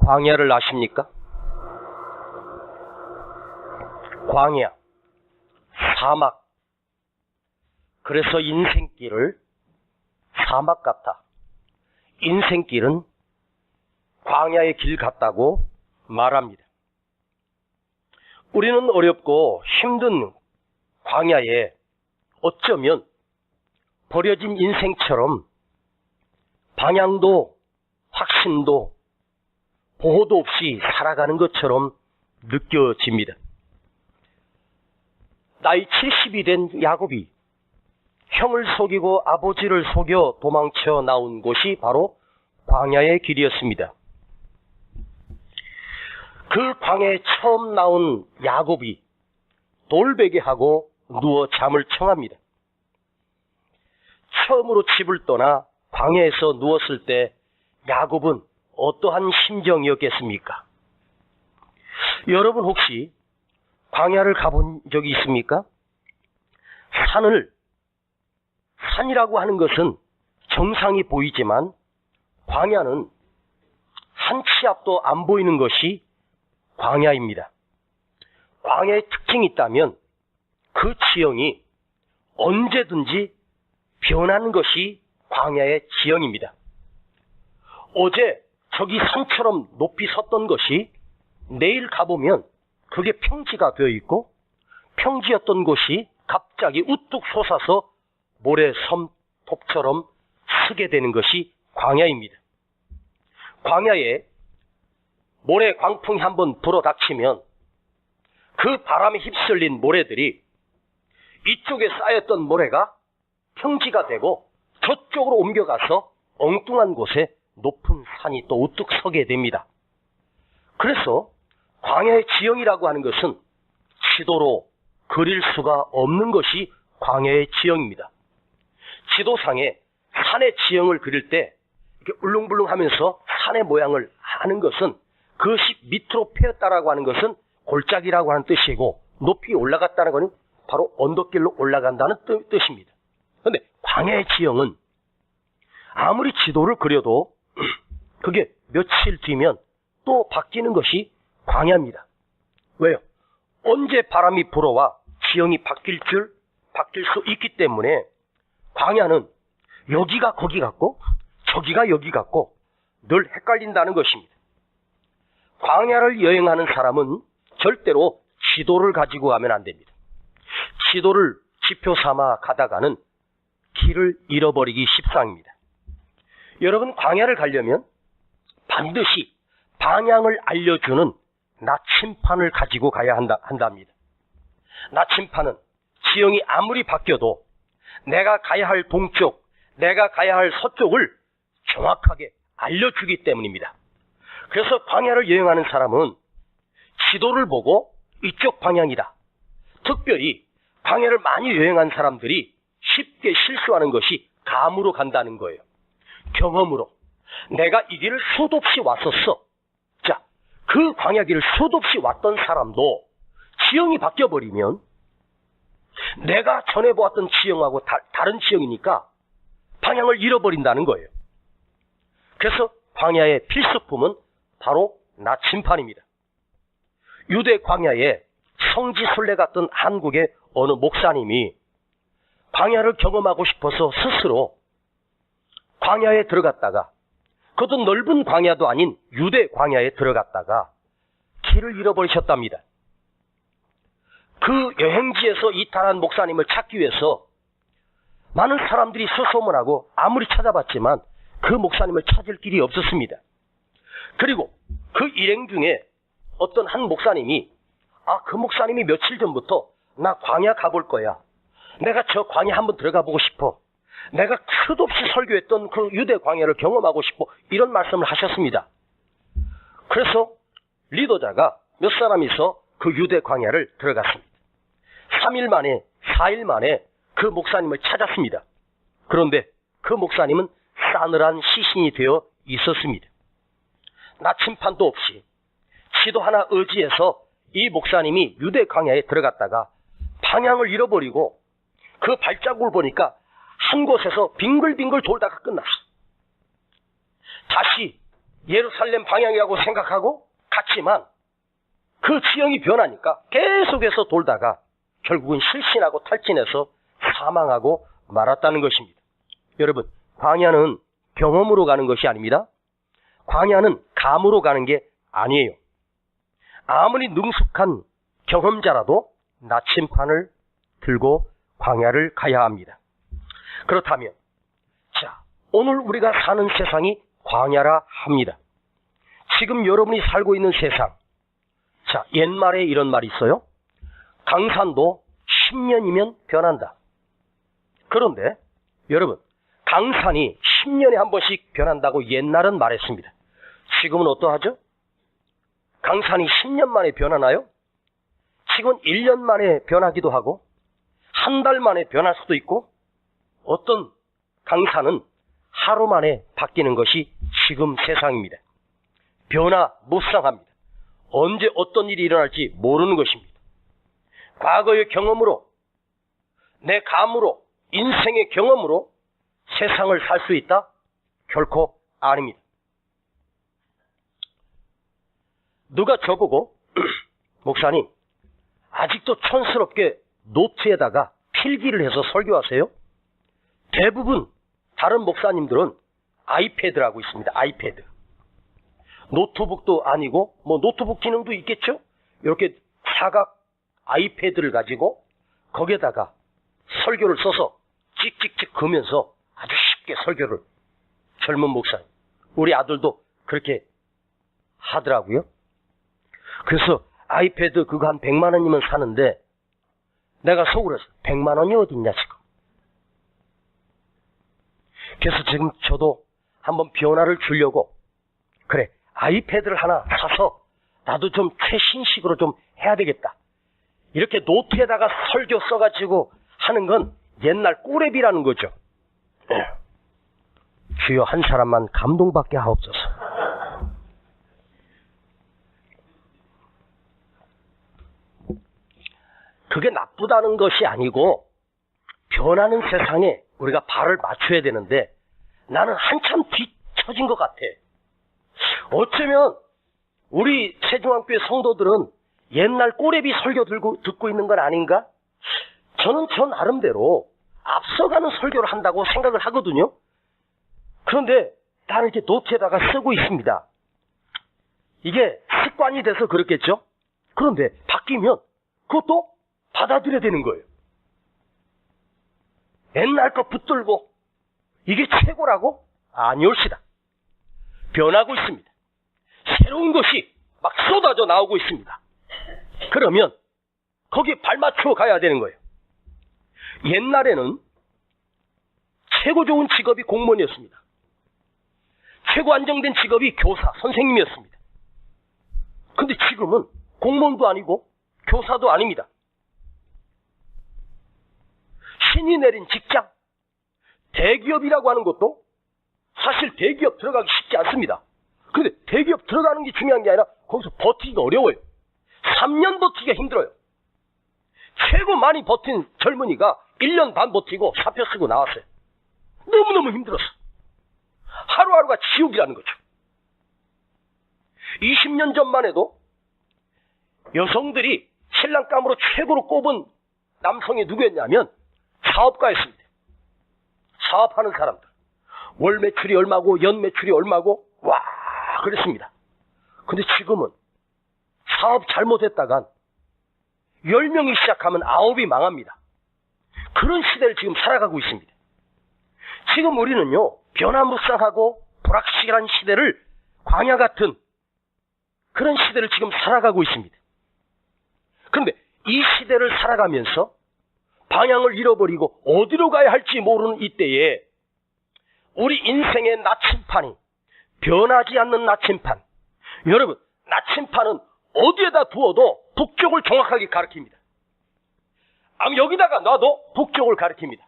광야를 아십니까? 광야, 사막. 그래서 인생길을 사막 같다. 인생길은 광야의 길 같다고 말합니다. 우리는 어렵고 힘든 광야에 어쩌면 버려진 인생처럼 방향도 확신도 보호도 없이 살아가는 것처럼 느껴집니다. 나이 70이 된 야곱이 형을 속이고 아버지를 속여 도망쳐 나온 곳이 바로 광야의 길이었습니다. 그 광야에 처음 나온 야곱이 돌베개하고 누워 잠을 청합니다. 처음으로 집을 떠나 광야에서 누웠을 때 야곱은 어떠한 심정이었겠습니까? 여러분 혹시 광야를 가본 적이 있습니까? 산이라고 하는 것은 정상이 보이지만 광야는 한 치 앞도 안 보이는 것이 광야입니다. 광야의 특징이 있다면 그 지형이 언제든지 변하는 것이 광야의 지형입니다. 어제 저기 산처럼 높이 섰던 것이 내일 가보면 그게 평지가 되어 있고 평지였던 곳이 갑자기 우뚝 솟아서 모래 섬톱처럼 쓰게 되는 것이 광야입니다. 광야에 모래 광풍이 한번 불어닥치면 그 바람에 휩쓸린 모래들이 이쪽에 쌓였던 모래가 평지가 되고 저쪽으로 옮겨가서 엉뚱한 곳에 높은 산이 또 우뚝 서게 됩니다. 그래서 광야의 지형이라고 하는 것은 지도로 그릴 수가 없는 것이 광야의 지형입니다. 지도상에 산의 지형을 그릴 때 이렇게 울릉불릉하면서 산의 모양을 하는 것은 그것이 밑으로 패였다라고 하는 것은 골짜기라고 하는 뜻이고 높이 올라갔다는 것은 바로 언덕길로 올라간다는 뜻입니다. 그런데 광야의 지형은 아무리 지도를 그려도 그게 며칠 뒤면 또 바뀌는 것이 광야입니다. 왜요? 언제 바람이 불어와 지형이 바뀔 수 있기 때문에 광야는 여기가 거기 같고 저기가 여기 같고 늘 헷갈린다는 것입니다. 광야를 여행하는 사람은 절대로 지도를 가지고 가면 안 됩니다. 지도를 지표 삼아 가다가는 길을 잃어버리기 십상입니다. 여러분, 광야를 가려면 반드시 방향을 알려주는 나침판을 가지고 가야 한답니다. 나침판은 지형이 아무리 바뀌어도 내가 가야 할 동쪽, 내가 가야 할 서쪽을 정확하게 알려주기 때문입니다. 그래서 광야를 여행하는 사람은 지도를 보고 이쪽 방향이다. 특별히 광야를 많이 여행한 사람들이 쉽게 실수하는 것이 감으로 간다는 거예요. 경험으로. 내가 이 길을 수도 없이 왔었어. 자, 그 광야 길을 수도 없이 왔던 사람도 지형이 바뀌어버리면 내가 전에 보았던 지형하고 다른 지형이니까 방향을 잃어버린다는 거예요. 그래서 광야의 필수품은 바로 나침판입니다. 유대 광야에 성지순례 같던 한국의 어느 목사님이 광야를 경험하고 싶어서 스스로 광야에 들어갔다가 그것도 넓은 광야도 아닌 유대 광야에 들어갔다가 길을 잃어버리셨답니다. 그 여행지에서 이탈한 목사님을 찾기 위해서 많은 사람들이 수소문하고 아무리 찾아봤지만 그 목사님을 찾을 길이 없었습니다. 그리고 그 일행 중에 어떤 한 목사님이 그 목사님이 며칠 전부터 나 광야 가볼 거야. 내가 저 광야 한번 들어가 보고 싶어. 내가 끝없이 설교했던 그 유대 광야를 경험하고 싶어. 이런 말씀을 하셨습니다. 그래서 리더자가 몇 사람이서 그 유대 광야를 들어갔습니다. 3일 만에 4일 만에 그 목사님을 찾았습니다. 그런데 그 목사님은 싸늘한 시신이 되어 있었습니다. 나침판도 없이 지도 하나 의지해서 이 목사님이 유대 광야에 들어갔다가 방향을 잃어버리고 그 발자국을 보니까 한 곳에서 빙글빙글 돌다가 끝났어. 다시 예루살렘 방향이라고 생각하고 갔지만 그 지형이 변하니까 계속해서 돌다가 결국은 실신하고 탈진해서 사망하고 말았다는 것입니다. 여러분, 광야는 경험으로 가는 것이 아닙니다. 광야는 감으로 가는 게 아니에요. 아무리 능숙한 경험자라도 나침판을 들고 광야를 가야 합니다. 그렇다면 자, 오늘 우리가 사는 세상이 광야라 합니다. 지금 여러분이 살고 있는 세상, 자, 옛말에 이런 말이 있어요. 강산도 10년이면 변한다. 그런데 여러분, 강산이 10년에 한 번씩 변한다고 옛날은 말했습니다. 지금은 어떠하죠? 강산이 10년 만에 변하나요? 지금은 1년 만에 변하기도 하고 한 달 만에 변할 수도 있고 어떤 강산은 하루 만에 바뀌는 것이 지금 세상입니다. 변화무쌍합니다. 언제 어떤 일이 일어날지 모르는 것입니다. 과거의 경험으로, 내 감으로, 인생의 경험으로 세상을 살 수 있다? 결코 아닙니다. 누가 저보고 목사님, 아직도 촌스럽게 노트에다가 필기를 해서 설교하세요? 대부분 다른 목사님들은 아이패드를 하고 있습니다. 아이패드. 노트북도 아니고 뭐 노트북 기능도 있겠죠? 이렇게 사각 아이패드를 가지고 거기에다가 설교를 써서 찍찍찍 그으면서 아주 쉽게 설교를, 젊은 목사님, 우리 아들도 그렇게 하더라고요. 그래서 아이패드 그거 한 100만 원이면 사는데 내가 속으로 했어. 100만 원이 어딨냐 지금. 그래서 지금 저도 한번 변화를 주려고, 그래, 아이패드를 하나 사서 나도 좀 최신식으로 좀 해야 되겠다. 이렇게 노트에다가 설교 써가지고 하는 건 옛날 꼬레비라는 거죠. 주여 한 사람만 감동받게 하옵소서. 그게 나쁘다는 것이 아니고 변하는 세상에 우리가 발을 맞춰야 되는데 나는 한참 뒤처진 것 같아. 어쩌면 우리 세종학교의 성도들은 옛날 꼬레비 설교 듣고 있는 건 아닌가? 저는 저 나름대로 앞서가는 설교를 한다고 생각을 하거든요. 그런데 나는 이렇게 노트에다가 쓰고 있습니다. 이게 습관이 돼서 그렇겠죠? 그런데 바뀌면 그것도 받아들여야 되는 거예요. 옛날 거 붙들고 이게 최고라고? 아니올시다. 변하고 있습니다. 새로운 것이 막 쏟아져 나오고 있습니다. 그러면 거기에 발맞춰 가야 되는 거예요. 옛날에는 최고 좋은 직업이 공무원이었습니다. 최고 안정된 직업이 교사, 선생님이었습니다. 근데 지금은 공무원도 아니고 교사도 아닙니다. 신이 내린 직장, 대기업이라고 하는 것도 사실 대기업 들어가기 쉽지 않습니다. 근데 대기업 들어가는 게 중요한 게 아니라 거기서 버티기가 어려워요. 3년 버티기가 힘들어요. 최고 많이 버틴 젊은이가 1년 반 버티고 사표 쓰고 나왔어요. 너무너무 힘들었어. 하루하루가 지옥이라는 거죠. 20년 전만 해도 여성들이 신랑감으로 최고로 꼽은 남성이 누구였냐면 사업가였습니다. 사업하는 사람들. 월 매출이 얼마고 연 매출이 얼마고 와 그랬습니다. 근데 지금은 사업 잘못했다간 10명이 시작하면 9이 망합니다. 그런 시대를 지금 살아가고 있습니다. 지금 우리는요, 변화무쌍하고 불확실한 시대를, 광야 같은 그런 시대를 지금 살아가고 있습니다. 그런데 이 시대를 살아가면서 방향을 잃어버리고 어디로 가야 할지 모르는 이때에 우리 인생의 나침판이 변하지 않는 나침판. 여러분, 나침판은 어디에다 두어도 북쪽을 정확하게 가리킵니다. 여기다가 놔도 북쪽을 가리킵니다.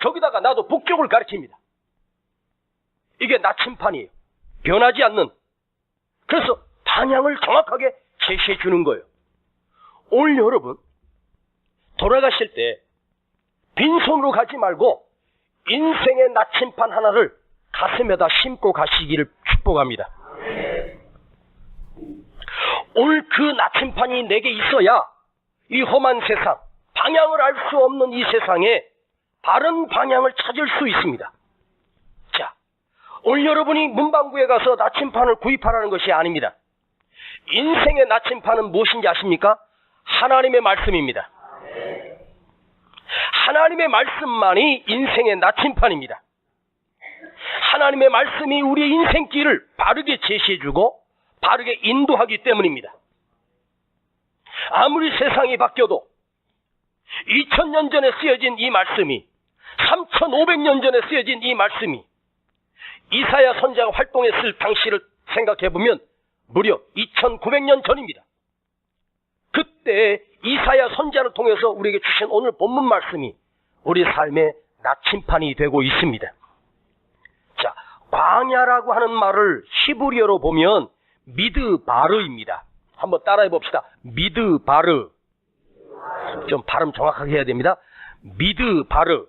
저기다가 놔도 북쪽을 가리킵니다. 이게 나침판이에요. 변하지 않는. 그래서 방향을 정확하게 제시해 주는 거예요. 오늘 여러분, 돌아가실 때 빈손으로 가지 말고 인생의 나침판 하나를 가슴에다 심고 가시기를 축복합니다. 오늘 그 나침판이 내게 있어야 이 험한 세상, 방향을 알 수 없는 이 세상에 바른 방향을 찾을 수 있습니다. 자, 오늘 여러분이 문방구에 가서 나침판을 구입하라는 것이 아닙니다. 인생의 나침판은 무엇인지 아십니까? 하나님의 말씀입니다. 하나님의 말씀만이 인생의 나침판입니다. 하나님의 말씀이 우리의 인생길을 바르게 제시해주고 바르게 인도하기 때문입니다. 아무리 세상이 바뀌어도 2000년 전에 쓰여진 이 말씀이, 3500년 전에 쓰여진 이 말씀이 이사야 선지자가 활동했을 당시를 생각해보면 무려 2900년 전입니다. 그때 이사야 선지자를 통해서 우리에게 주신 오늘 본문 말씀이 우리 삶의 나침판이 되고 있습니다. 자, 광야라고 하는 말을 히브리어로 보면 미드바르입니다. 한번 따라해 봅시다. 미드바르. 좀 발음 정확하게 해야 됩니다. 미드바르.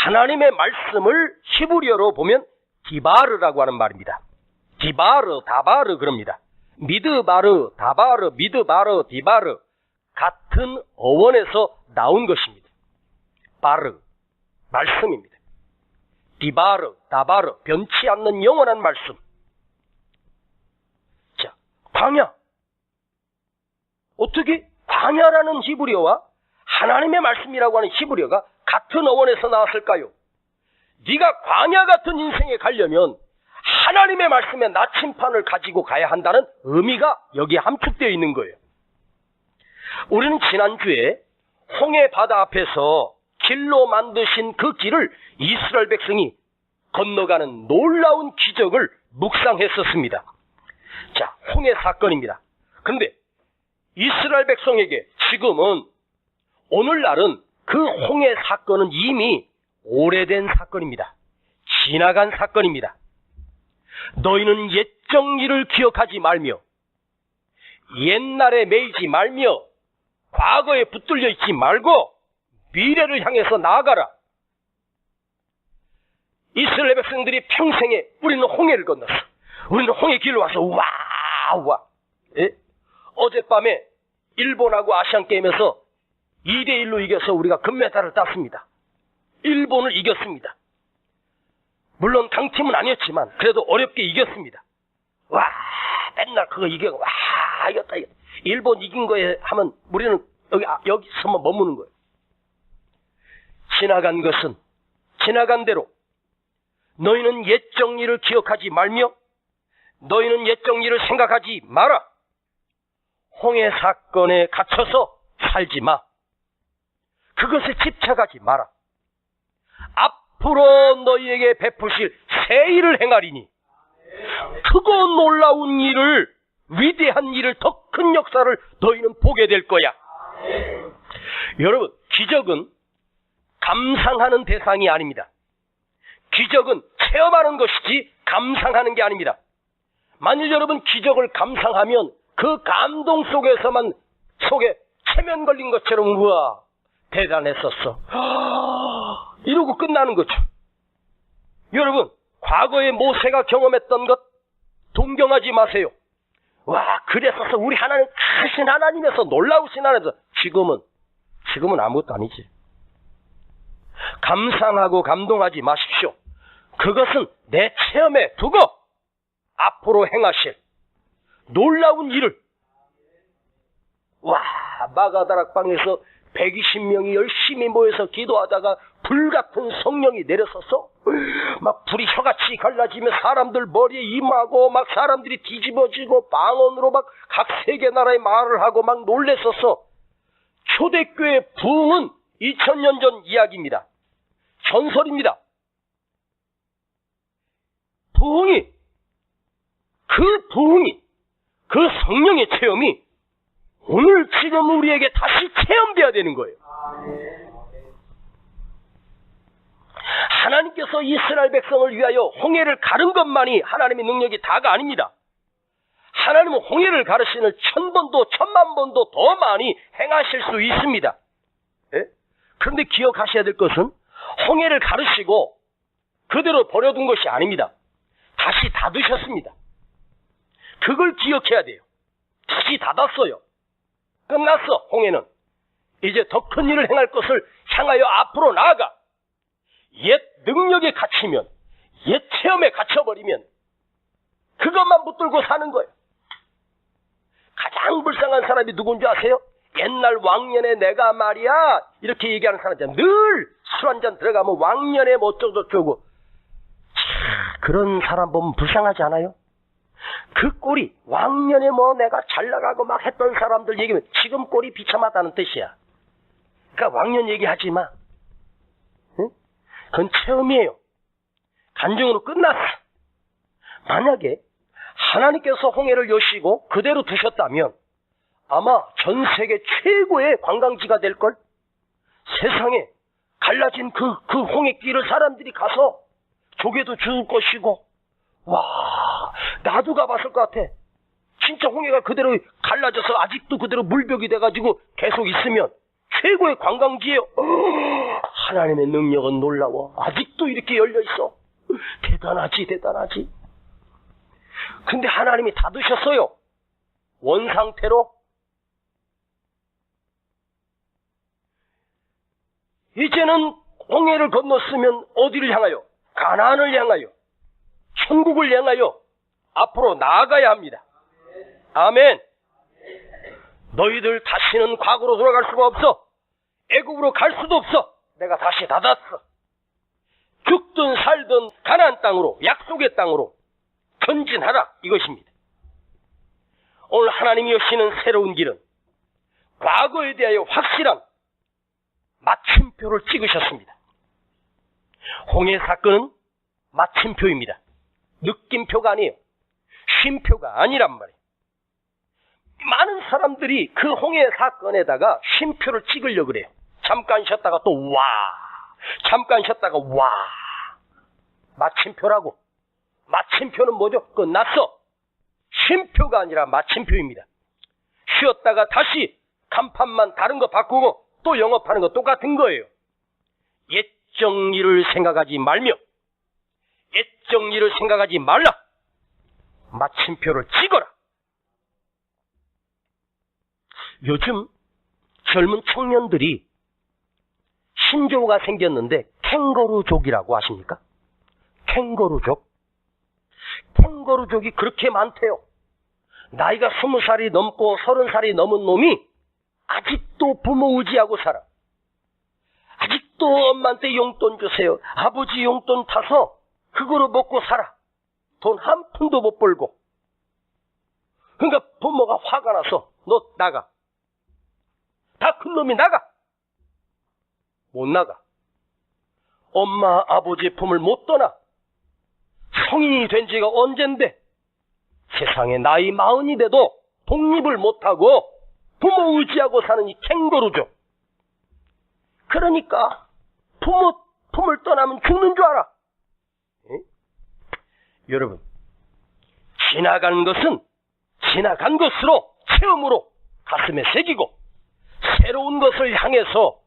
하나님의 말씀을 히브리어로 보면 디바르라고 하는 말입니다. 디바르, 다바르 그럽니다. 미드바르, 다바르, 미드바르, 디바르 같은 어원에서 나온 것입니다. 바르, 말씀입니다. 디바르, 다바르, 변치 않는 영원한 말씀. 자, 광야. 어떻게 광야라는 히브리어와 하나님의 말씀이라고 하는 히브리어가 같은 어원에서 나왔을까요? 네가 광야 같은 인생에 가려면 하나님의 말씀에 나침판을 가지고 가야 한다는 의미가 여기에 함축되어 있는 거예요. 우리는 지난주에 홍해 바다 앞에서 길로 만드신 그 길을 이스라엘 백성이 건너가는 놀라운 기적을 묵상했었습니다. 자, 홍해 사건입니다. 그런데 이스라엘 백성에게 지금은 오늘날은 그 홍해 사건은 이미 오래된 사건입니다. 지나간 사건입니다. 너희는 옛적 일을 기억하지 말며 옛날에 매이지 말며 과거에 붙들려 있지 말고 미래를 향해서 나아가라. 이스라엘 백성들이 평생에 우리는 홍해를 건넜어. 우리는 홍해 길로 와서 우와. 예? 어젯밤에 일본하고 아시안게임에서 2대1로 이겨서 우리가 금메달을 땄습니다. 일본을 이겼습니다. 물론 강팀은 아니었지만 그래도 어렵게 이겼습니다. 와, 맨날 그거 이겨. 와, 이겼다. 일본 이긴 거에 하면 우리는 여기서만 머무는 거예요. 지나간 것은 지나간 대로 너희는 옛적 일을 기억하지 말며 너희는 옛적 일을 생각하지 마라. 홍해 사건에 갇혀서 살지 마. 그것에 집착하지 마라. 앞으로 너희에게 베푸실 새 일을 행하리니 크고 놀라운 일을, 위대한 일을, 더 큰 역사를 너희는 보게 될 거야. 여러분, 기적은 감상하는 대상이 아닙니다. 기적은 체험하는 것이지 감상하는 게 아닙니다. 만일 여러분 기적을 감상하면 그 감동 속에 체면 걸린 것처럼 우와 대단했었어 이러고 끝나는 거죠. 여러분, 과거에 모세가 경험했던 것 동경하지 마세요. 와, 그랬어서 우리 하나님 크신 하나님에서 놀라우신 하나님에서 지금은 아무것도 아니지. 감상하고 감동하지 마십시오. 그것은 내 체험에 두고 앞으로 행하실 놀라운 일을. 와, 마가다락방에서 120명이 열심히 모여서 기도하다가 불같은 성령이 내려서서 막 불이 혀같이 갈라지며 사람들 머리에 임하고 막 사람들이 뒤집어지고 방언으로 막 각 세계 나라의 말을 하고 막 놀랬어서 초대교회 부흥은 2000년 전 이야기입니다. 전설입니다. 그 성령의 체험이 오늘 지금 우리에게 다시 체험돼야 되는 거예요. 하나님께서 이스라엘 백성을 위하여 홍해를 가른 것만이 하나님의 능력이 다가 아닙니다. 하나님은 홍해를 가르시는 1000번도 1000만번도 더 많이 행하실 수 있습니다. 예? 그런데 기억하셔야 될 것은 홍해를 가르시고 그대로 버려둔 것이 아닙니다. 다시 닫으셨습니다. 그걸 기억해야 돼요. 다시 닫았어요. 끝났어, 홍해는. 이제 더 큰 일을 행할 것을 향하여 앞으로 나아가. 옛 능력에 갇히면, 옛 체험에 갇혀버리면 그것만 붙들고 사는 거예요. 가장 불쌍한 사람이 누군지 아세요? 옛날 왕년에 내가 말이야 이렇게 얘기하는 사람이잖아. 늘 술 한잔 들어가면 왕년에 뭐 어쩌고저쩌고. 그런 사람 보면 불쌍하지 않아요? 그 꼴이 왕년에 뭐 내가 잘 나가고 막 했던 사람들 얘기면 지금 꼴이 비참하다는 뜻이야. 그러니까 왕년 얘기하지 마. 응? 그건 체험이에요. 간증으로 끝났어. 만약에 하나님께서 홍해를 여시고 그대로 두셨다면 아마 전 세계 최고의 관광지가 될걸? 세상에 갈라진 그 홍해길을 사람들이 가서 조개도 주울 것이고, 와, 나도 가봤을 것 같아. 진짜 홍해가 그대로 갈라져서 아직도 그대로 물벽이 돼가지고 계속 있으면 최고의 관광지예요. 하나님의 능력은 놀라워. 아직도 이렇게 열려있어. 대단하지, 대단하지. 근데 하나님이 닫으셨어요. 원상태로. 이제는 홍해를 건넜으면 어디를 향하여? 가나안을 향하여, 천국을 향하여 앞으로 나아가야 합니다. 아멘. 너희들 다시는 과거로 돌아갈 수가 없어. 애국으로 갈 수도 없어. 내가 다시 닫았어. 죽든 살든 가나안 땅으로, 약속의 땅으로 전진하라, 이것입니다. 오늘 하나님이 여시는 새로운 길은 과거에 대하여 확실한 마침표를 찍으셨습니다. 홍해 사건은 마침표입니다. 느낌표가 아니에요. 쉼표가 아니란 말이에요. 많은 사람들이 그 홍해 사건에다가 쉼표를 찍으려고 그래요. 잠깐 쉬었다가 또 와, 잠깐 쉬었다가 와. 마침표라고. 마침표는 뭐죠? 끝났어. 쉼표가 아니라 마침표입니다. 쉬었다가 다시 간판만 다른 거 바꾸고 또 영업하는 거 똑같은 거예요. 옛정일을 생각하지 말며, 옛정일을 생각하지 말라. 마침표를 찍어라. 요즘 젊은 청년들이 신조어가 생겼는데 캥거루족이라고 아십니까? 캥거루족. 캥거루족이 그렇게 많대요. 나이가 20살이 넘고 30살이 넘은 놈이 아직도 부모 의지하고 살아. 아직도 엄마한테 용돈 주세요. 아버지 용돈 타서 그거로 먹고 살아. 돈 한 푼도 못 벌고. 그러니까 부모가 화가 나서 너 나가. 다 큰 놈이 나가. 못 나가. 엄마 아버지의 품을 못 떠나. 성인이 된 지가 언젠데 세상에 나이 40이 돼도 독립을 못하고 부모 의지하고 사는 이 캥거루죠. 그러니까 부모 품을 떠나면 죽는 줄 알아. 에? 여러분, 지나간 것은 지나간 것으로 체험으로 가슴에 새기고 새로운 것을 향해서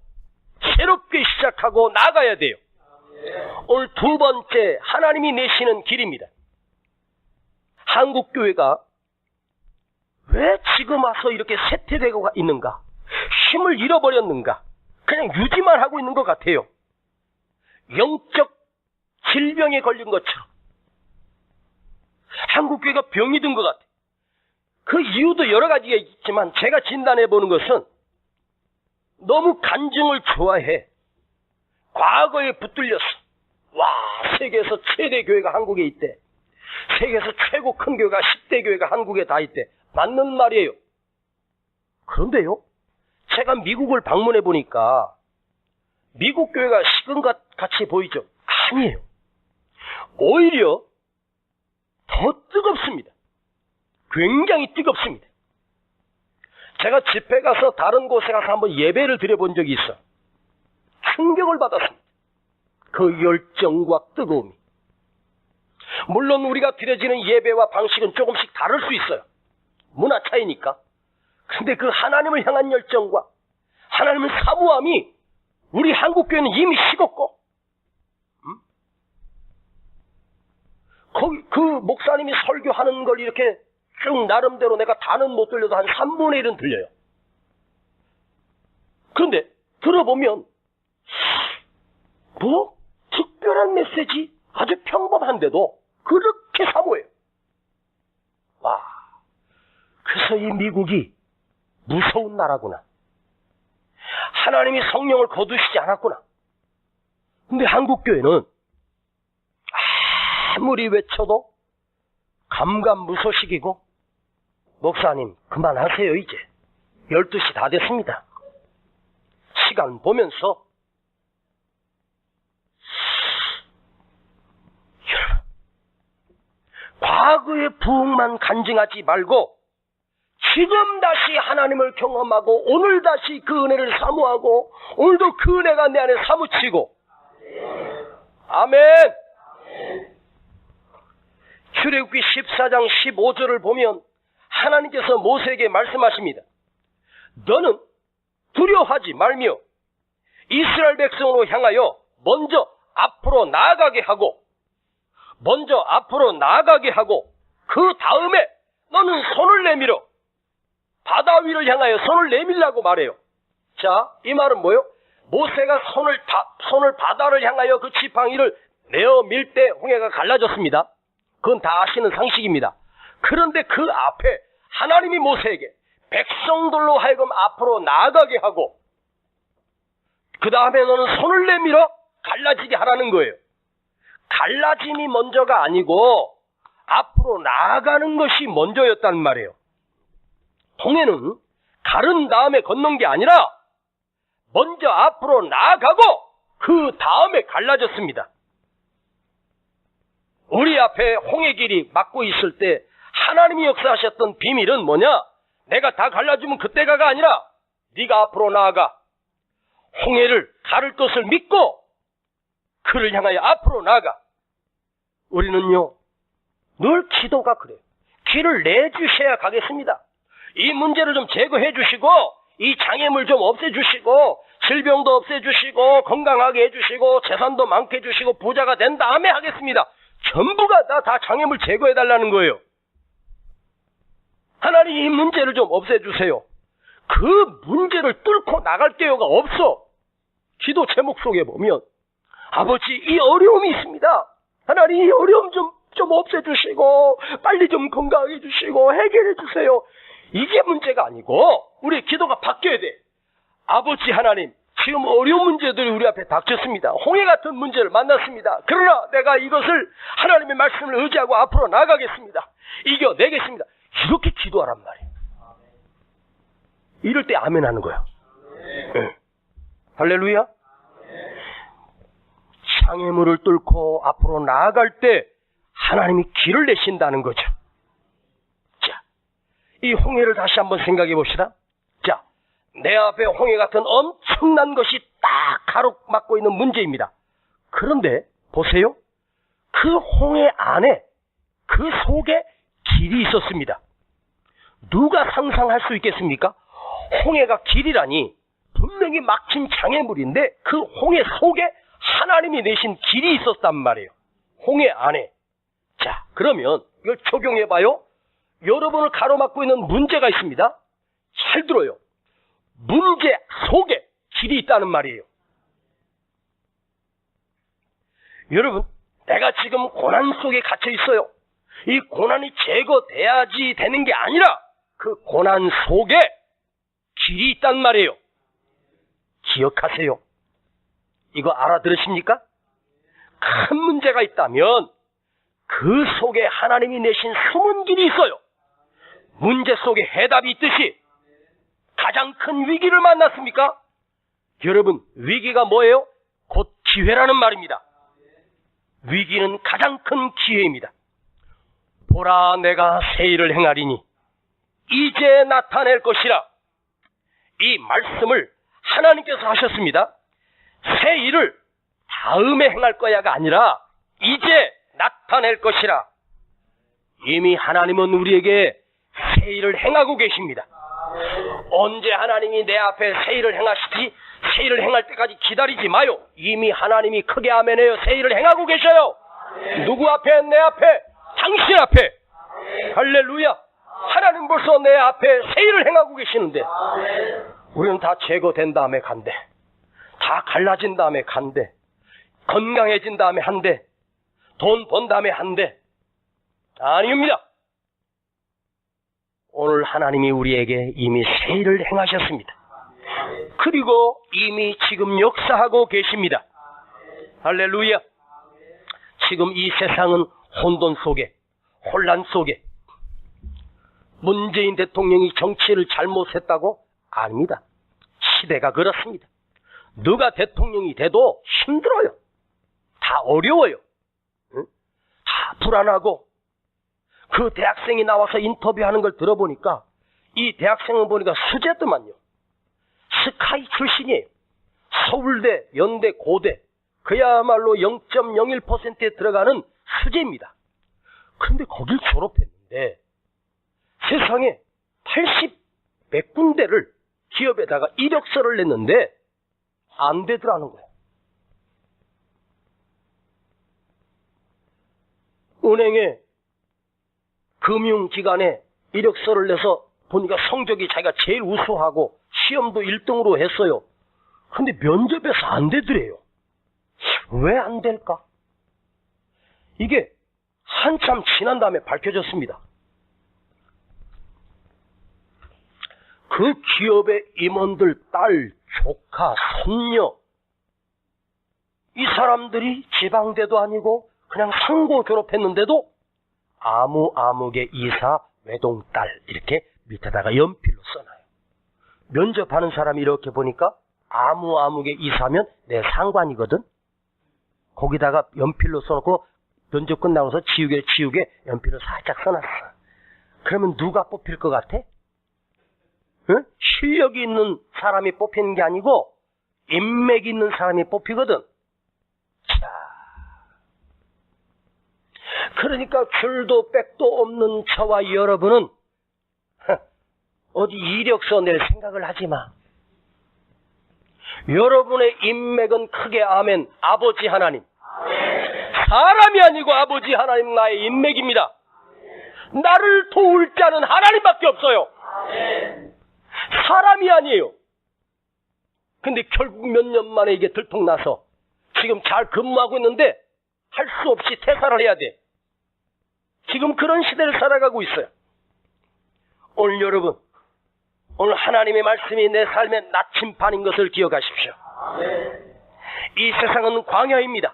새롭게 시작하고 나가야 돼요. 오늘 두 번째 하나님이 내시는 길입니다. 한국교회가 왜 지금 와서 이렇게 쇠퇴되고 있는가? 힘을 잃어버렸는가? 그냥 유지만 하고 있는 것 같아요. 영적 질병에 걸린 것처럼. 한국교회가 병이 든 것 같아요. 그 이유도 여러 가지가 있지만 제가 진단해보는 것은 너무 간증을 좋아해. 과거에 붙들렸어. 와, 세계에서 최대 교회가 한국에 있대. 세계에서 최고 큰 교회가 10대 교회가 한국에 다 있대. 맞는 말이에요. 그런데요, 제가 미국을 방문해 보니까 미국 교회가 식은 것 같이 보이죠? 아니에요. 오히려 더 뜨겁습니다. 굉장히 뜨겁습니다. 제가 집회 가서 다른 곳에 가서 한번 예배를 드려본 적이 있어. 충격을 받았습니다. 그 열정과 뜨거움이. 물론 우리가 드려지는 예배와 방식은 조금씩 다를 수 있어요. 문화 차이니까. 근데 그 하나님을 향한 열정과 하나님의 사모함이 우리 한국교회는 이미 식었고, 목사님이 설교하는 걸 이렇게 쭉 나름대로 내가 다는 못 들려도 한 3분의 1은 들려요. 그런데 들어보면 뭐 특별한 메시지 아주 평범한데도 그렇게 사모해요. 와, 그래서 이 미국이 무서운 나라구나. 하나님이 성령을 거두시지 않았구나. 근데 한국교회는 아무리 외쳐도 감감무소식이고, 목사님 그만하세요 이제 12시 다 됐습니다. 시간 보면서 과거의 부흥만 간증하지 말고 지금 다시 하나님을 경험하고 오늘 다시 그 은혜를 사모하고 오늘도 그 은혜가 내 안에 사무치고. 아멘. 출애굽기 14장 15절을 보면 하나님께서 모세에게 말씀하십니다. 너는 두려워하지 말며 이스라엘 백성으로 향하여 먼저 앞으로 나아가게 하고 그 다음에 너는 손을 내밀어 바다 위를 향하여 손을 내밀라고 말해요. 자, 이 말은 뭐예요? 모세가 손을 바다를 향하여 그 지팡이를 내어 밀 때 홍해가 갈라졌습니다. 그건 다 아시는 상식입니다. 그런데 그 앞에 하나님이 모세에게 백성들로 하여금 앞으로 나아가게 하고 그 다음에 너는 손을 내밀어 갈라지게 하라는 거예요. 갈라짐이 먼저가 아니고 앞으로 나아가는 것이 먼저였단 말이에요. 홍해는 가른 다음에 건넌 게 아니라 먼저 앞으로 나아가고 그 다음에 갈라졌습니다. 우리 앞에 홍해 길이 막고 있을 때 하나님이 역사하셨던 비밀은 뭐냐? 내가 다 갈라주면 그때가가 아니라 네가 앞으로 나아가 홍해를 가를 것을 믿고 그를 향하여 앞으로 나아가. 우리는요 늘 기도가 그래요. 길을 내주셔야 가겠습니다. 이 문제를 좀 제거해 주시고 이 장애물 좀 없애주시고 질병도 없애주시고 건강하게 해주시고 재산도 많게 해주시고 부자가 된 다음에 하겠습니다. 전부가 다 장애물 제거해달라는 거예요. 하나님 이 문제를 좀 없애주세요. 그 문제를 뚫고 나갈 때가 없어. 기도 제목 속에 보면 아버지 이 어려움이 있습니다. 하나님 이 어려움 좀 없애주시고 빨리 좀 건강하게 해주시고 해결해 주세요. 이게 문제가 아니고 우리 기도가 바뀌어야 돼. 아버지 하나님 지금 어려운 문제들이 우리 앞에 닥쳤습니다. 홍해 같은 문제를 만났습니다. 그러나 내가 이것을 하나님의 말씀을 의지하고 앞으로 나가겠습니다. 이겨내겠습니다. 이렇게 기도하란 말이에요. 이럴 때 아멘 하는 거야. 네. 할렐루야. 장애물을 뚫고 앞으로 나아갈 때 하나님이 길을 내신다는 거죠. 자, 이 홍해를 다시 한번 생각해 봅시다. 자, 내 앞에 홍해 같은 엄청난 것이 딱 가로막고 있는 문제입니다. 그런데 보세요. 그 홍해 안에 그 속에 길이 있었습니다. 누가 상상할 수 있겠습니까? 홍해가 길이라니 분명히 막힌 장애물인데 그 홍해 속에 하나님이 내신 길이 있었단 말이에요. 홍해 안에. 자, 그러면 이걸 적용해봐요. 여러분을 가로막고 있는 문제가 있습니다. 잘 들어요. 문제 속에 길이 있다는 말이에요. 여러분, 내가 지금 고난 속에 갇혀 있어요. 이 고난이 제거돼야지 되는 게 아니라 그 고난 속에 길이 있단 말이에요. 기억하세요. 이거 알아들으십니까? 큰 문제가 있다면 그 속에 하나님이 내신 숨은 길이 있어요. 문제 속에 해답이 있듯이 가장 큰 위기를 만났습니까? 여러분, 위기가 뭐예요? 곧 기회라는 말입니다. 위기는 가장 큰 기회입니다. 보라, 내가 새 일을 행하리니 이제 나타낼 것이라. 이 말씀을 하나님께서 하셨습니다. 새 일을 다음에 행할 거야가 아니라 이제 나타낼 것이라. 이미 하나님은 우리에게 새 일을 행하고 계십니다. 언제 하나님이 내 앞에 새 일을 행하시지? 새 일을 행할 때까지 기다리지 마요. 이미 하나님이 크게 아멘해요. 새 일을 행하고 계셔요. 누구 앞에? 내 앞에. 당신 앞에 할렐루야 하나님 벌써 내 앞에 새 일을 행하고 계시는데 우리는 다 제거된 다음에 간대. 다 갈라진 다음에 간대. 건강해진 다음에 한대. 돈 번 다음에 한대. 아닙니다. 오늘 하나님이 우리에게 이미 새 일을 행하셨습니다. 그리고 이미 지금 역사하고 계십니다. 할렐루야. 지금 이 세상은 혼돈 속에, 혼란 속에 문재인 대통령이 정치를 잘못했다고? 아닙니다. 시대가 그렇습니다. 누가 대통령이 돼도 힘들어요. 다 어려워요. 응? 다 불안하고. 그 대학생이 나와서 인터뷰하는 걸 들어보니까 이 대학생은 보니까 수재더만요. 스카이 출신이에요. 서울대, 연대, 고대 그야말로 0.01%에 들어가는 수재입니다. 근데 거길 졸업했는데 세상에 100군데를 기업에다가 이력서를 냈는데 안 되더라는 거예요. 은행에 금융기관에 이력서를 내서 보니까 성적이 자기가 제일 우수하고 시험도 1등으로 했어요. 근데 면접에서 안 되더래요. 왜 안 될까? 이게 한참 지난 다음에 밝혀졌습니다. 그 기업의 임원들 딸, 조카, 손녀 이 사람들이 지방대도 아니고 그냥 상고 졸업했는데도 아무개 이사 외동딸 이렇게 밑에다가 연필로 써놔요. 면접하는 사람이 이렇게 보니까 아무개 이사면 내 상관이거든. 거기다가 연필로 써놓고 면접 끝나고서 지우개 연필로 살짝 써놨어. 그러면 누가 뽑힐 것 같아? 응? 실력이 있는 사람이 뽑히는 게 아니고 인맥이 있는 사람이 뽑히거든. 자, 그러니까 줄도 백도 없는 저와 여러분은 어디 이력서 낼 생각을 하지 마. 여러분의 인맥은 크게 아멘. 아버지 하나님. 사람이 아니고 아버지 하나님 나의 인맥입니다. 나를 도울 자는 하나님밖에 없어요. 사람이 아니에요. 근데 결국 몇 년 만에 이게 들통나서 지금 잘 근무하고 있는데 할 수 없이 퇴사를 해야 돼. 지금 그런 시대를 살아가고 있어요. 오늘 여러분, 오늘 하나님의 말씀이 내 삶의 나침반인 것을 기억하십시오. 이 세상은 광야입니다.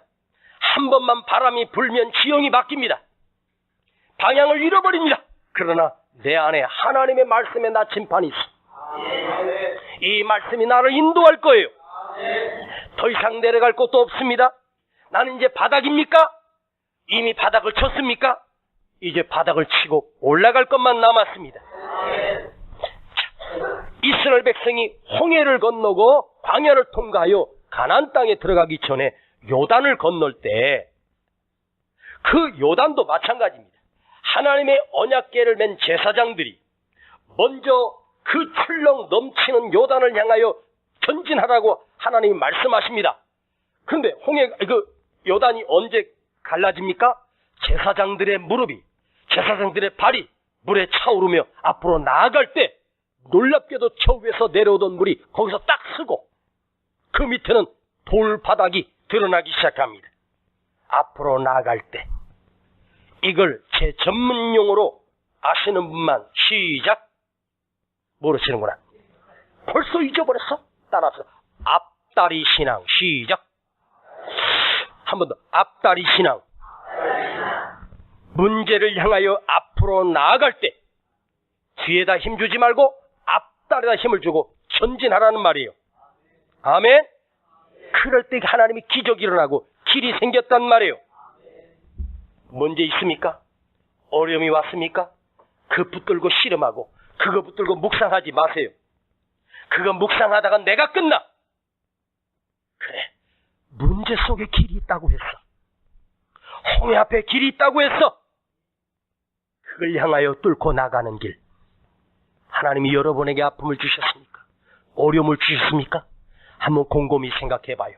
한 번만 바람이 불면 지형이 바뀝니다. 방향을 잃어버립니다. 그러나 내 안에 하나님의 말씀의 나침반이 있어. 이 말씀이 나를 인도할 거예요. 더 이상 내려갈 곳도 없습니다. 나는 이제 바닥입니까? 이미 바닥을 쳤습니까? 이제 바닥을 치고 올라갈 것만 남았습니다. 이스라엘 백성이 홍해를 건너고 광야를 통과하여 가나안 땅에 들어가기 전에 요단을 건널 때 그 요단도 마찬가지입니다. 하나님의 언약궤를 맨 제사장들이 먼저 그 출렁 넘치는 요단을 향하여 전진하라고 하나님이 말씀하십니다. 그런데 그 요단이 언제 갈라집니까? 제사장들의 무릎이, 제사장들의 발이 물에 차오르며 앞으로 나아갈 때 놀랍게도 저 위에서 내려오던 물이 거기서 딱 쓰고 그 밑에는 돌바닥이 드러나기 시작합니다. 앞으로 나아갈 때 이걸 제 전문용어로 아시는 분만 시작. 모르시는구나. 벌써 잊어버렸어? 따라서 앞다리 신앙 시작. 한 번 더 앞다리 신앙. 문제를 향하여 앞으로 나아갈 때 뒤에다 힘주지 말고 앞다리에다 힘을 주고 전진하라는 말이에요. 아멘. 그럴 때 하나님이 기적이 일어나고 길이 생겼단 말이에요. 문제 있습니까? 어려움이 왔습니까? 그 붙들고 씨름하고 그거 붙들고 묵상하지 마세요. 그거 묵상하다가 내가 끝나. 그래, 문제 속에 길이 있다고 했어. 홍해 앞에 길이 있다고 했어. 그걸 향하여 뚫고 나가는 길. 하나님이 여러분에게 아픔을 주셨습니까? 어려움을 주셨습니까? 한번 곰곰이 생각해봐요.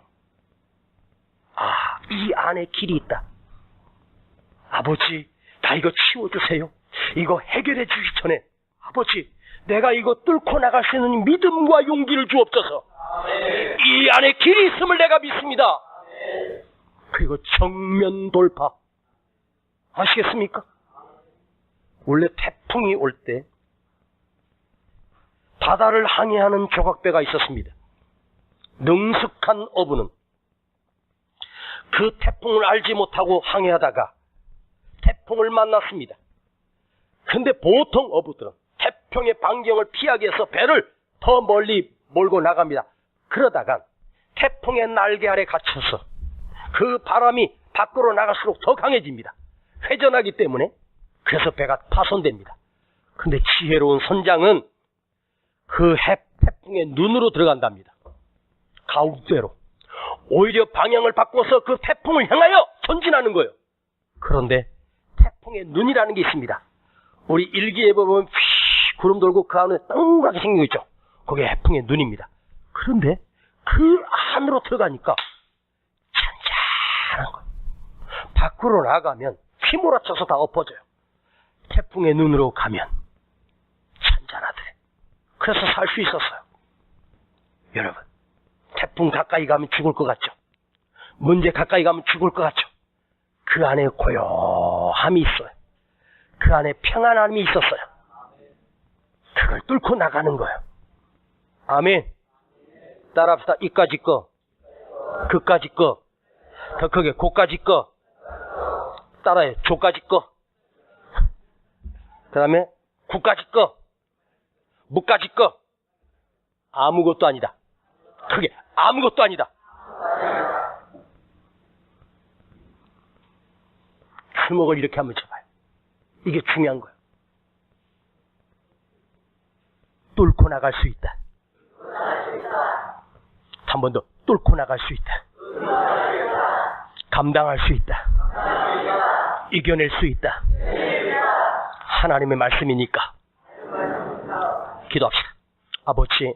아, 이 안에 길이 있다. 아버지, 다 이거 치워주세요. 이거 해결해 주기 전에 아버지, 내가 이거 뚫고 나갈 수 있는 믿음과 용기를 주옵소서. 이 안에 길이 있음을 내가 믿습니다. 그리고 정면 돌파. 아시겠습니까? 원래 태풍이 올 때 바다를 항해하는 조각배가 있었습니다. 능숙한 어부는 그 태풍을 알지 못하고 항해하다가 태풍을 만났습니다. 근데 보통 어부들은 태풍의 반경을 피하기 위해서 배를 더 멀리 몰고 나갑니다. 그러다가 태풍의 날개 아래 갇혀서 그 바람이 밖으로 나갈수록 더 강해집니다. 회전하기 때문에. 그래서 배가 파손됩니다. 근데 지혜로운 선장은 그 태풍의 눈으로 들어간답니다. 가운데로. 오히려 방향을 바꿔서 그 태풍을 향하여 전진하는 거예요. 그런데 태풍의 눈이라는 게 있습니다. 우리 일기예보 보면 구름 돌고 그 안에 동그랗게 생긴 거 있죠. 그게 태풍의 눈입니다. 그런데 그 안으로 들어가니까 찬찬한 거예요. 밖으로 나가면 휘몰아쳐서 다 엎어져요. 태풍의 눈으로 가면 찬찬하대. 그래서 살 수 있었어요. 여러분, 태풍 가까이 가면 죽을 것 같죠? 문제 가까이 가면 죽을 것 같죠? 그 안에 고요함이 있어요. 그 안에 평안함이 있었어요. 그걸 뚫고 나가는 거예요. 아멘. 따라합시다. 이까지 거, 그까지 거, 더 크게 고까지 거, 따라해. 조까지 거, 그 다음에 구까지 거, 무까지 거. 아무것도 아니다. 크게 아무것도 아니다. 주먹을 이렇게 한번 쳐봐요. 이게 중요한 거예요. 뚫고 나갈 수 있다. 한 번 더. 뚫고 나갈 수 있다. 감당할 수 있다. 이겨낼 수 있다. 하나님의 말씀이니까. 기도합시다. 아버지,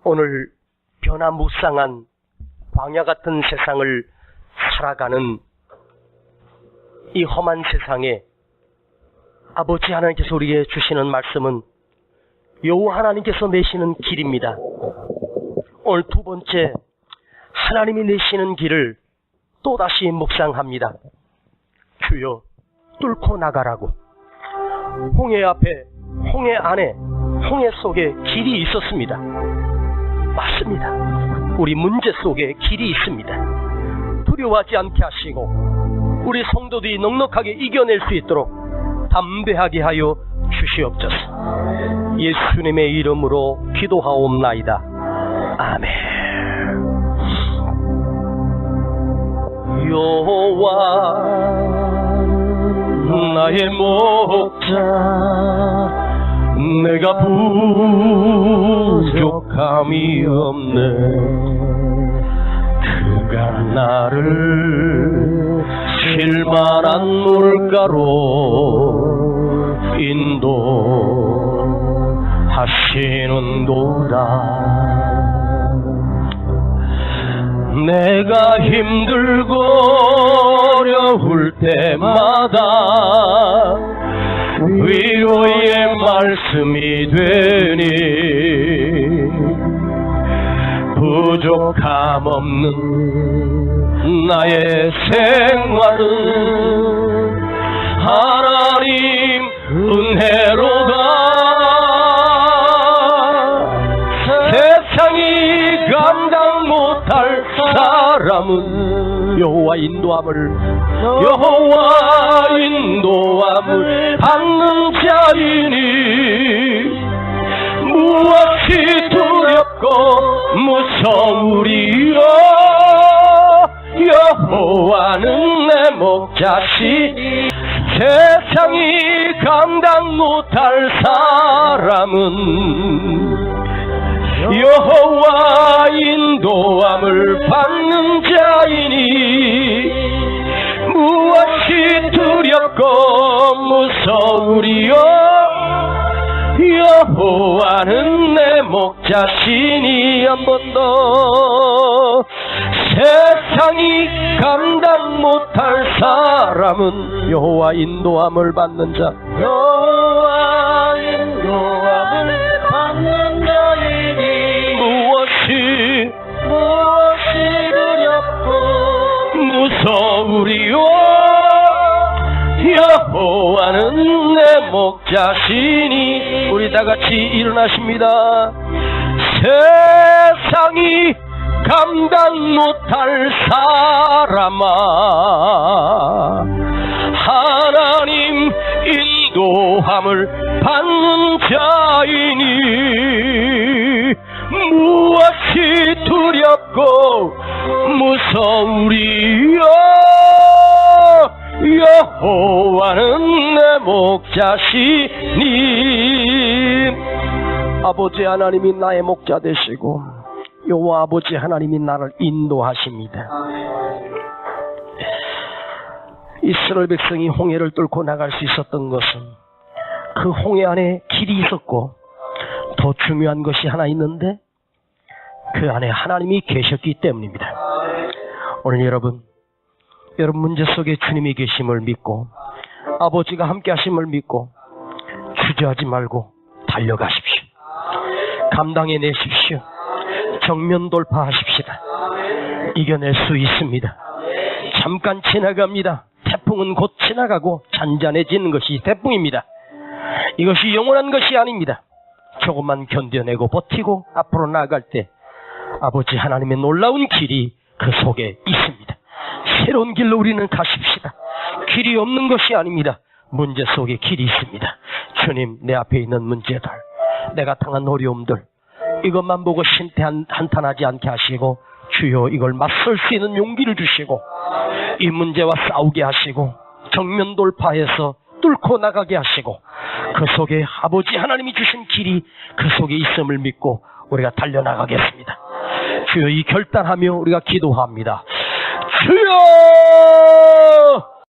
오늘 변화무쌍한 광야 같은 세상을 살아가는 이 험한 세상에 아버지 하나님께서 우리에게 주시는 말씀은 여호와 하나님께서 내시는 길입니다. 오늘 두 번째, 하나님이 내시는 길을 또다시 묵상합니다. 주여, 뚫고 나가라고. 홍해 앞에, 홍해 안에, 홍해 속에 길이 있었습니다. 맞습니다. 우리 문제 속에 길이 있습니다. 두려워하지 않게 하시고 우리 성도들이 넉넉하게 이겨낼 수 있도록 담대하게 하여 주시옵소서. 예수님의 이름으로 기도하옵나이다. 아멘. 여호와 나의 목자, 내가 부족함이 없네. 그가 나를 쉴만한 물가로 인도하시는도다. 내가 힘들고 어려울 때마다 위로의 말씀이 되니 부족함 없는 나의 생활은 하나님 은혜로다. 세상이 감당 못할 사람은 여호와 인도함을 받는 자이니 무엇이 두렵고 무서우리요. 여호와는 내 목자시니 세상이 감당 못할 사람은 여호와 인도함을 받는 자이니 무엇이 두렵고 무서우리요. 여호와는 내 목자시니 한 번 더 세상이 감당 못할 사람은 여호와 인도함을 받는 자. 여호와 인도함을 받는 자이니 무엇이 두렵고 무서우리요. 여호와는 내 목자시니. 우리 다 같이 일어나십니다. 세상이 감당 못할 사람아, 하나님 인도함을 받는 자이니 무엇이 두렵고 무서우리요. 여호와는 내 목자시니. 아버지 하나님이 나의 목자 되시고 여호와 아버지 하나님이 나를 인도하십니다. 이스라엘 백성이 홍해를 뚫고 나갈 수 있었던 것은 그 홍해 안에 길이 있었고, 더 중요한 것이 하나 있는데 그 안에 하나님이 계셨기 때문입니다. 오늘 여러분 문제 속에 주님이 계심을 믿고 아버지가 함께 하심을 믿고 주저하지 말고 달려가십시오. 감당해내십시오. 정면 돌파하십시다. 이겨낼 수 있습니다. 잠깐 지나갑니다. 태풍은 곧 지나가고 잔잔해지는 것이 태풍입니다. 이것이 영원한 것이 아닙니다. 조금만 견뎌내고 버티고 앞으로 나아갈 때 아버지 하나님의 놀라운 길이 그 속에 있습니다. 새로운 길로 우리는 가십시다. 길이 없는 것이 아닙니다. 문제 속에 길이 있습니다. 주님, 내 앞에 있는 문제들, 내가 당한 어려움들, 이것만 보고 한탄하지 않게 하시고, 주여 이걸 맞설 수 있는 용기를 주시고 이 문제와 싸우게 하시고 정면 돌파해서 뚫고 나가게 하시고, 그 속에 아버지 하나님이 주신 길이 그 속에 있음을 믿고 우리가 달려나가겠습니다. 주여, 이 결단하며 우리가 기도합니다. 주여!